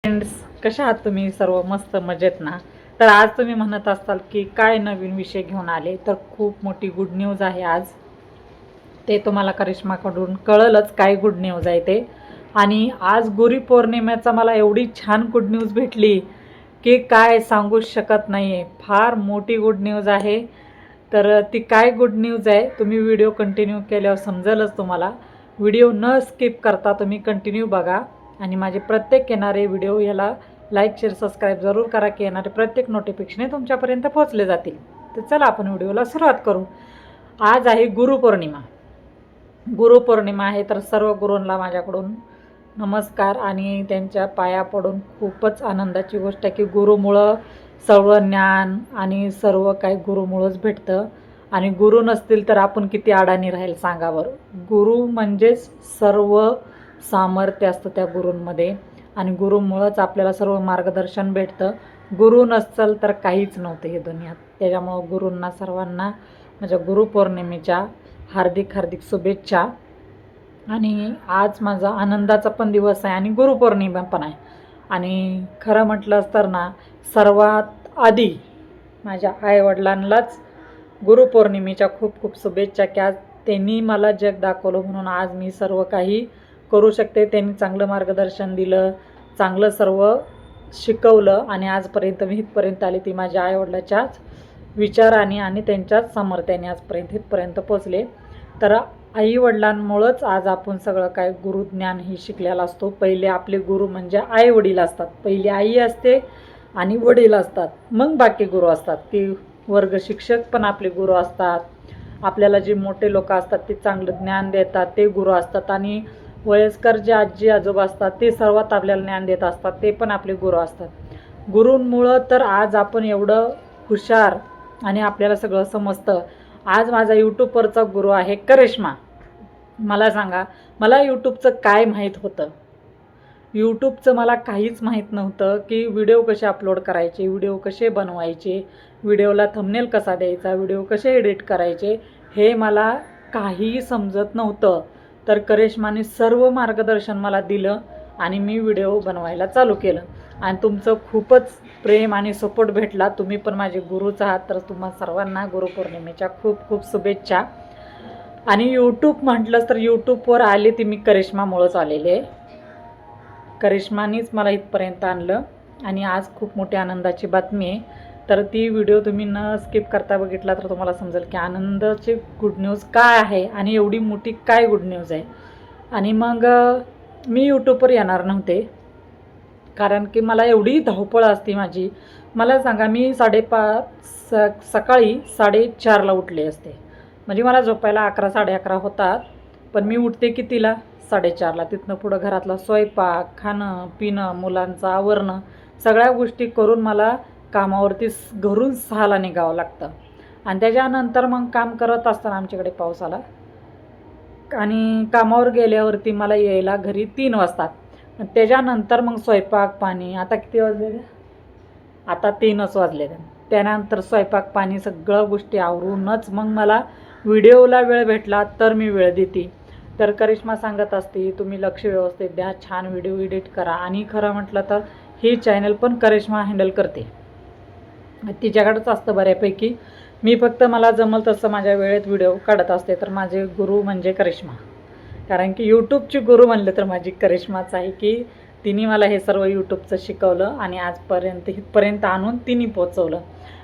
Friends, कशा आहात तुम्ही सर्व? मस्त मजेत ना? तर आज तुम्ही म्हणत असाल की काय नवीन विषय घेऊन आले, तर खूप मोठी गुड न्यूज आहे आज. ते तुम्हाला करिश्माकडून कळलंच काय गुड न्यूज आहे ते. आणि आज गुरुपौर्णिमेचा मला एवढी छान गुड न्यूज भेटली की काय सांगूच शकत नाही आहे. फार मोठी गुड न्यूज आहे. तर ती काय गुड न्यूज आहे तुम्ही व्हिडिओ कंटिन्यू केल्यावर समजेलच तुम्हाला. व्हिडिओ न स्किप करता तुम्ही कंटिन्यू बघा आणि माझे प्रत्येक येणारे व्हिडिओ याला लाईक शेअर सबस्क्राईब जरूर करा की येणारे प्रत्येक नोटिफिकेशन तुमच्यापर्यंत पोहोचले जातील. तर चला आपण व्हिडिओला सुरुवात करू. आज आहे गुरुपौर्णिमा. गुरुपौर्णिमा आहे तर सर्व गुरूंना माझ्याकडून नमस्कार आणि त्यांच्या पाया पडून खूपच आनंदाची गोष्ट आहे की गुरुमुळं सर्व ज्ञान आणि सर्व काही गुरुमुळंच भेटतं. आणि गुरु नसतील तर आपण किती अडाणी राहील सांगा बरं. गुरु म्हणजेच सर्व सामर्थ्य असतं त्या गुरूंमध्ये आणि गुरुमुळंच आपल्याला सर्व मार्गदर्शन भेटतं. गुरु नसेल तर काहीच नव्हतं हे दुनियात. त्याच्यामुळं गुरूंना सर्वांना माझ्या गुरुपौर्णिमेच्या हार्दिक हार्दिक शुभेच्छा. आणि आज माझा आनंदाचा पण दिवस आहे आणि गुरुपौर्णिमा पण आहे. आणि खरं म्हटलंच तर ना, सर्वात आधी माझ्या आईवडिलांनाच गुरुपौर्णिमेच्या खूप खूप शुभेच्छा की आज त्यांनी मला जग दाखवलं म्हणून आज मी सर्व काही करू शकते. त्यांनी चांगलं मार्गदर्शन दिलं, चांगलं सर्व शिकवलं आणि आजपर्यंत मी इथपर्यंत आले. ती माझ्या आईवडिलाच्याच विचाराने आणि त्यांच्याच सामर्थ्याने आजपर्यंत इथपर्यंत पोचले. तर आईवडिलांमुळंच आज आपण सगळं काय गुरुज्ञान ही शिकलेला असतो. पहिले आपले गुरु म्हणजे आई वडील असतात. पहिली आई असते आणि वडील असतात, मग बाकी गुरु असतात की वर्ग शिक्षक पण आपले गुरु असतात. आपल्याला जे मोठे लोक असतात ते चांगलं ज्ञान देतात ते गुरु असतात. आणि वयस्कर जे आजी आजोबा असतात ते सर्वात आपल्याला ज्ञान देत असतात ते पण आपले गुरु असतात. गुरूंमुळं तर आज आपण एवढं हुशार आणि आपल्याला सगळं समजतं. आज माझा यूट्यूबवरचा गुरु आहे करिश्मा. मला सांगा, मला यूट्यूबचं काय माहीत होतं? यूट्यूबचं मला काहीच माहीत नव्हतं की व्हिडिओ कसे अपलोड करायचे, व्हिडिओ कसे बनवायचे, व्हिडिओला थंबनेल कसा द्यायचा, व्हिडिओ कसे एडिट करायचे, हे मला काहीही समजत नव्हतं. तर करिश्माने सर्व मार्गदर्शन मला दिलं आणि मी व्हिडिओ बनवायला चालू केलं. आणि तुमचं खूपच प्रेम आणि सपोर्ट भेटला. तुम्ही पण माझे गुरुच आहात. तर तुम्हा सर्वांना गुरुपौर्णिमेच्या खूप खूप शुभेच्छा. आणि यूट्यूब म्हटलंच तर यूट्यूबवर आले ती मी करिश्मामुळंच आलेले. करिश्मानीच मला इथपर्यंत आणलं आणि आज खूप मोठी आनंदाची बातमी आहे. तर ती व्हिडिओ तुम्ही न स्किप करता बघितला तर तुम्हाला समजेल की आनंदाची गुड न्यूज काय आहे आणि एवढी मोठी काय गुड न्यूज आहे. आणि मग मी यूट्यूबवर येणार नव्हते कारण की मला एवढी धावपळ असते माझी. मला सांगा, मी सकाळी 4:30ला उठले असते. म्हणजे मला झोपायला 11 11:30 होतात. पण मी उठते कितीला? 4:30ला. तिथनं पुढं घरातला स्वयंपाक, खाणं पिणं, मुलांचं आवरणं, सगळ्या गोष्टी करून मला कामावरती घरून 6ला निघावं लागतं. आणि त्याच्यानंतर मग काम करत असताना आमच्याकडे पाऊस आला आणि कामावर गेल्यावरती मला यायला घरी 3 वाजतात. त्याच्यानंतर मग स्वयंपाक पाणी. आता किती वाजले? आता 3च वाजले. त्यानंतर स्वयंपाक पाणी सगळं गोष्टी आवरूनच मग मला व्हिडिओला वेळ भेटला तर मी वेळ देते. तर करिश्मा सांगत असते तुम्ही लक्ष व्यवस्थित द्या, छान व्हिडिओ एडिट करा. आणि खरं म्हटलं तर ही चॅनल पण करिश्मा हँडल करते. तिच्याकडेच असतं बऱ्यापैकी. मी फक्त मला जमल तसं माझ्या वेळेत व्हिडिओ काढत असते. तर माझे गुरु म्हणजे करिश्मा. कारण की यूट्यूबची गुरु म्हणलं तर माझी करिश्माच आहे की तिने मला हे सर्व यूट्यूबचं शिकवलं आणि आजपर्यंत इथपर्यंत आणून तिने पोचवलं.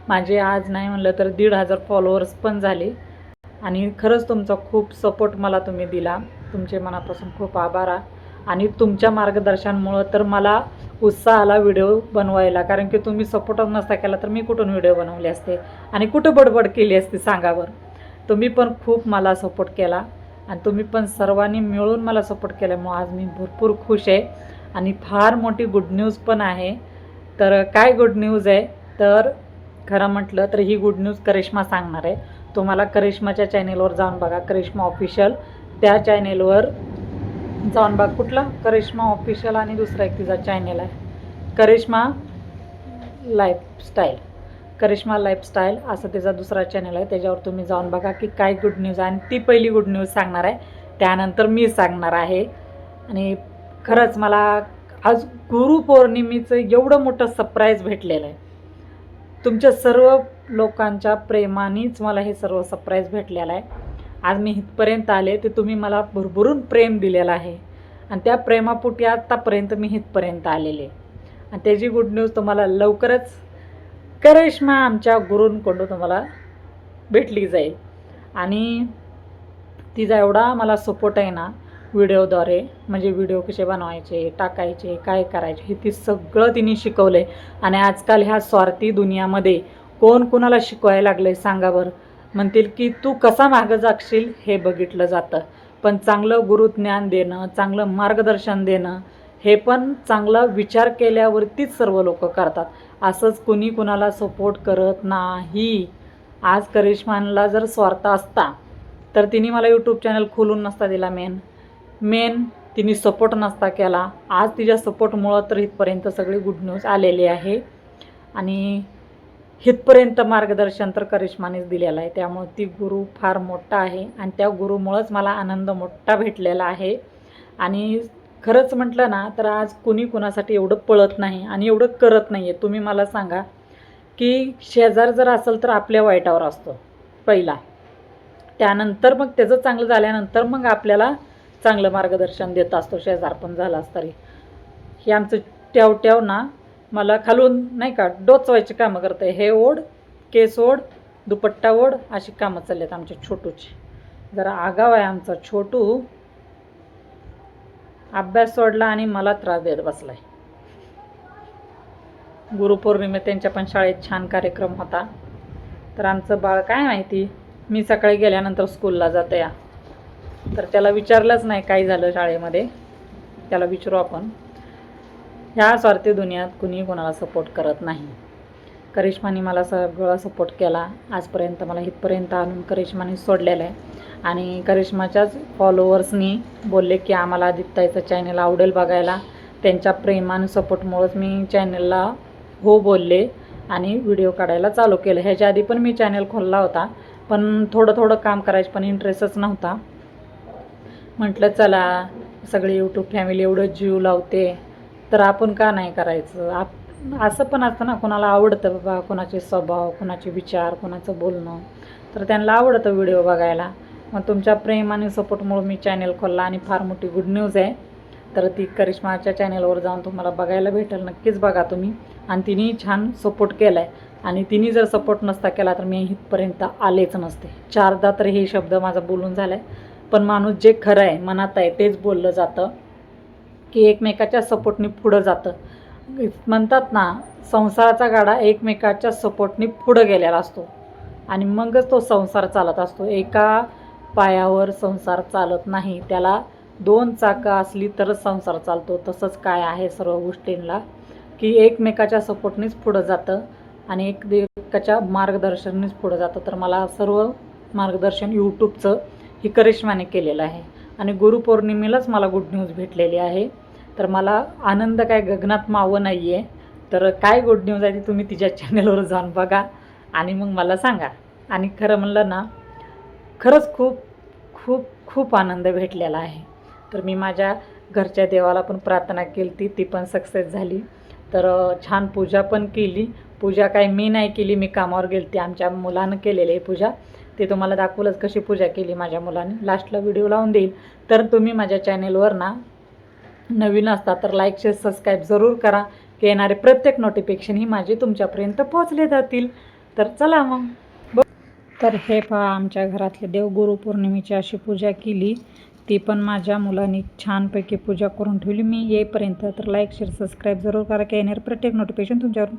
माझे आज नाही म्हणलं तर 1,500 फॉलोअर्स पण झाले. आणि खरंच तुमचा खूप सपोर्ट मला तुम्ही दिला. तुमचे मनापासून खूप आभार. आणि तुमच्या मार्गदर्शनामुळं तर मला उत्साह आला व्हिडिओ बनवायला. कारण की तुम्ही सपोर्टच नसता केला तर मी कुठून व्हिडिओ बनवले असते आणि कुठं बडबड केली असते सांगा बरं. तुम्ही पण खूप मला सपोर्ट केला आणि तुम्ही पण सर्वांनी मिळून मला सपोर्ट केल्यामुळं आज मी भरपूर खुश आहे. आणि फार मोठी गुड न्यूज पण आहे. तर काय गुड न्यूज आहे? तर खरं म्हटलं तर ही गुड न्यूज करिश्मा सांगणार आहे. तुम्हाला करिश्माच्या चॅनेलवर जाऊन बघा, करिश्मा ऑफिशियल. त्या चॅनेलवर जाऊन बघा. कुठला? करिश्मा ऑफिशियल आणि दुसरा एक तिचा चॅनेल आहे करिश्मा लाईफस्टाईल. करिश्मा लाईफस्टाईल असं तिचा दुसरा चॅनल आहे. त्याच्यावर तुम्ही जाऊन बघा की काय गुड न्यूज आहे. आणि ती पहिली गुड न्यूज सांगणार आहे, त्यानंतर मी सांगणार आहे. आणि खरंच मला आज गुरुपौर्णिमेचं एवढं मोठं सरप्राईज भेटलेलं आहे. तुमच्या सर्व लोकांच्या प्रेमानेच मला हे सर्व सरप्राईज भेटलेलं आहे. आज मी इथपर्यंत आले ते तुम्ही मला भरभरून प्रेम दिलेलं आहे आणि त्या प्रेमापोटी आत्तापर्यंत मी इथपर्यंत आलेले आणि त्याची गुड न्यूज तुम्हाला लवकरच करिश्मा आमच्या गुरूंकडून तुम्हाला भेटली जाईल. आणि तिचा एवढा मला सपोर्ट आहे ना व्हिडिओद्वारे, म्हणजे व्हिडिओ कसे बनवायचे, टाकायचे, काय करायचे हे ती सगळं तिने शिकवलं आहे. आणि आजकाल ह्या स्वार्थी दुनियामध्ये कोण कोणाला शिकवायला लागलं आहे सांगा बरं. म्हणतील की तू कसा मागं जाशील हे बघितलं जातं, पण चांगलं गुरुज्ञान देणं, चांगलं मार्गदर्शन देणं हे पण चांगला विचार केल्यावरतीच सर्व लोक करतात. असंच कुणी कुणाला सपोर्ट करत नाही. आज करिश्माला जर स्वार्थ असता तर तिने मला यूट्यूब चॅनल खोलून नसता दिला. मेन तिने सपोर्ट नसता केला. आज तिच्या सपोर्टमुळं तर इथपर्यंत सगळी गुड न्यूज आलेली आहे आणि इथपर्यंत मार्गदर्शन तर करिश्मानेच दिलेलं आहे. त्यामुळे ती गुरु फार मोठा आहे आणि त्या गुरुमुळंच मला आनंद मोठा भेटलेला आहे. आणि खरंच म्हटलं ना तर आज कुणी कुणासाठी एवढं पळत नाही आणि एवढं करत नाही आहे. तुम्ही मला सांगा की शेजार जर असेल तर आपल्या वाईटावर असतो पहिला, त्यानंतर मग त्याचं चांगलं झाल्यानंतर मग आपल्याला चांगलं मार्गदर्शन देत असतो शेजार पण झालाच तरी. हे आमचं ट्याव ना मला खालून नाही का डोचवायची कामं करते. हे ओढ, केस ओढ, दुपट्टा ओढ, अशी कामं चालली आहेत आमच्या छोटूची. जरा आगाव आहे आमचा छोटू. अभ्यास सोडला आणि मला त्रास देत बसलाय. गुरुपौर्णिमेत त्यांच्या पण शाळेत छान कार्यक्रम होता. तर आमचं बाळ काय माहिती, मी सकाळी गेल्यानंतर स्कूलला जाते या, तर त्याला विचारलंच नाही काय झालं शाळेमध्ये. त्याला विचारू आपण. ह्या स्वार्थी दुनियात कुणी कोणाला सपोर्ट करत नाही. करिश्माने मला सगळं सपोर्ट केला आजपर्यंत. मला इथपर्यंत आणून करिश्माने सोडलेलं आहे. आणि करिश्माच्याच फॉलोअर्सनी बोलले की आम्हाला आदित्याचं चॅनल आवडेल बघायला. त्यांच्या प्रेमाने सपोर्टमुळंच मी चॅनलला हो बोलले आणि व्हिडिओ काढायला चालू केलं. ह्याच्या आधी पण मी चॅनल खोलला होता, पण थोडं काम करायचं पण इंटरेस्टच नव्हता. म्हटलं चला सगळी यूट्यूब फॅमिली एवढं जीव लावते तर आपण का नाही करायचं. असं पण असतं ना, कोणाला आवडतं बाबा, कोणाचे स्वभाव, कोणाचे विचार, कोणाचं बोलणं, तर त्यांना आवडतं व्हिडिओ बघायला. मग तुमच्या प्रेम आणि सपोर्टमुळे मी चॅनल खोलला आणि फार मोठी गुड न्यूज आहे. तर ती करिश्माच्या चॅनलवर जाऊन तुम्हाला बघायला भेटेल. नक्कीच बघा तुम्ही. आणि तिने छान सपोर्ट केला आहे आणि तिने जर सपोर्ट नसता केला तर मी इथपर्यंत आलेच नसते. 4दा तर हे शब्द माझा बोलून झाला आहे. पण माणूस जे खरं आहे, मनात आहे तेच बोललं जातं की एकमेकाच्या सपोर्टने पुढं जातं. म्हणतात ना, संसाराचा गाडा एकमेकाच्या सपोर्टने पुढं गेलेला असतो आणि मगच तो संसार चालत असतो. एका पायावर संसार चालत नाही, त्याला 2 चाकं असली तरच संसार चालतो. तसंच काय आहे सर्व गोष्टींना की एकमेकाच्या सपोर्टनेच पुढं जातं आणि एकमेकाच्या मार्गदर्शनानेच पुढं जातं. तर मला सर्व मार्गदर्शन यूट्यूबचं ही करिश्माने केलेलं आहे आणि गुरुपौर्णिमेलाच मला गुड न्यूज भेटलेली आहे. तर मला आनंद काय गगनात मावं नाही आहे. तर काय गुड न्यूज आहे ती तुम्ही तिच्या चॅनलवर जाऊन बघा आणि मग मला सांगा. आणि खरं म्हणलं ना, खरंच खूप खूप खूप आनंद भेटलेला आहे. तर मी माझ्या घरच्या देवाला पण प्रार्थना केली, ती पण सक्सेस झाली. तर छान पूजा पण केली. पूजा काय मी नाही केली, मी कामावर गेली ती, आमच्या मुलानं केलेली आहे पूजा. ते तुम्हाला दाखवलंच कशी पूजा केली माझ्या मुलाने. लास्टला व्हिडिओ लावून देईल. तर तुम्ही माझ्या चॅनेलवर ना नवीन असता तर लाईक शेअर सबस्क्राईब जरूर करा की येणारे प्रत्येक नोटिफिकेशन ही माझी तुमच्यापर्यंत पोहोचले जातील. तर चला मग. तर हे पहा, आमच्या घरातले देव गुरुपौर्णिमेची अशी पूजा केली. ती पण माझ्या मुलांनी छानपैकी पूजा करून ठेवली. मी येईपर्यंत तर लाईक शेअर सबस्क्राईब जरूर करा की येणारे प्रत्येक नोटिफिकेशन तुमच्यावर